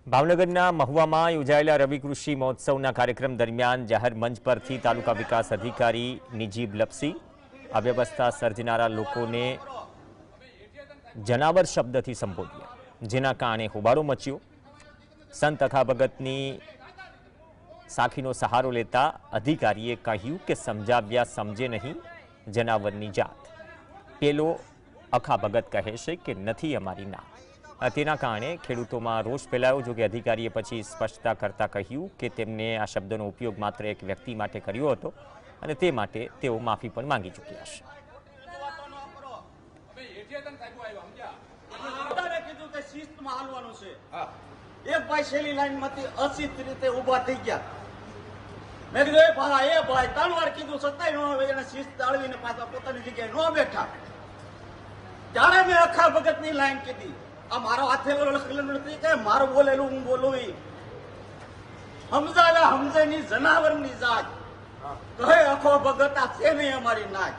ભાવનગરના મહુવામાં યોજાયેલા રવિ કૃષિ મહોત્સવના કાર્યક્રમ દરમિયાન જાહેર મંચ પરથી તાલુકા વિકાસ અધિકારી નિજીબ લપસી અવ્યવસ્થા સર્જનારા લોકોને જનાવર શબ્દથી સંબોધ્યા, જેના કારણે હોબાળો મચ્યો। સંત અખા ભગતની સાખીનો સહારો લેતા અધિકારીએ કહ્યું કે સમજાવ્યા સમજે નહીં જનાવરની જાત। પેલો અખા ભગત કહે છે કે નથી અમારી ના। તેના કારણે ખેડૂતોમાં રોષ ફેલાયો। જો કે અધિકારીએ પછી સ્પષ્ટતા કરતા કહ્યું કે તેમને આ શબ્દનો ઉપયોગ માત્ર એક વ્યક્તિ માટે કર્યો હતો અને તે માટે તેઓ માફી પણ માંગી ચૂક્યા છે। એક ભાઈ છેલ્લી લાઈન માંથી અશિસ્ત રીતે ઉભા થઈ ગયા। મેં કીધું એ ભાઈ 3 વાર કીધું, છતાંય નો આવે। એને શિસ્ત જાળવીને પાછા પોતાની જગ્યાએ નો બેઠા। ત્યારે મેં અખા ભગતની લાઈન કીધી। આ મારો હાથેલો લખેલું નથી કે મારું બોલેલું હું બોલું। સમજાવ્યા સમજેની જનાવરની જાત કહે અખો ભગત આ છે નહીં અમારી નાચ।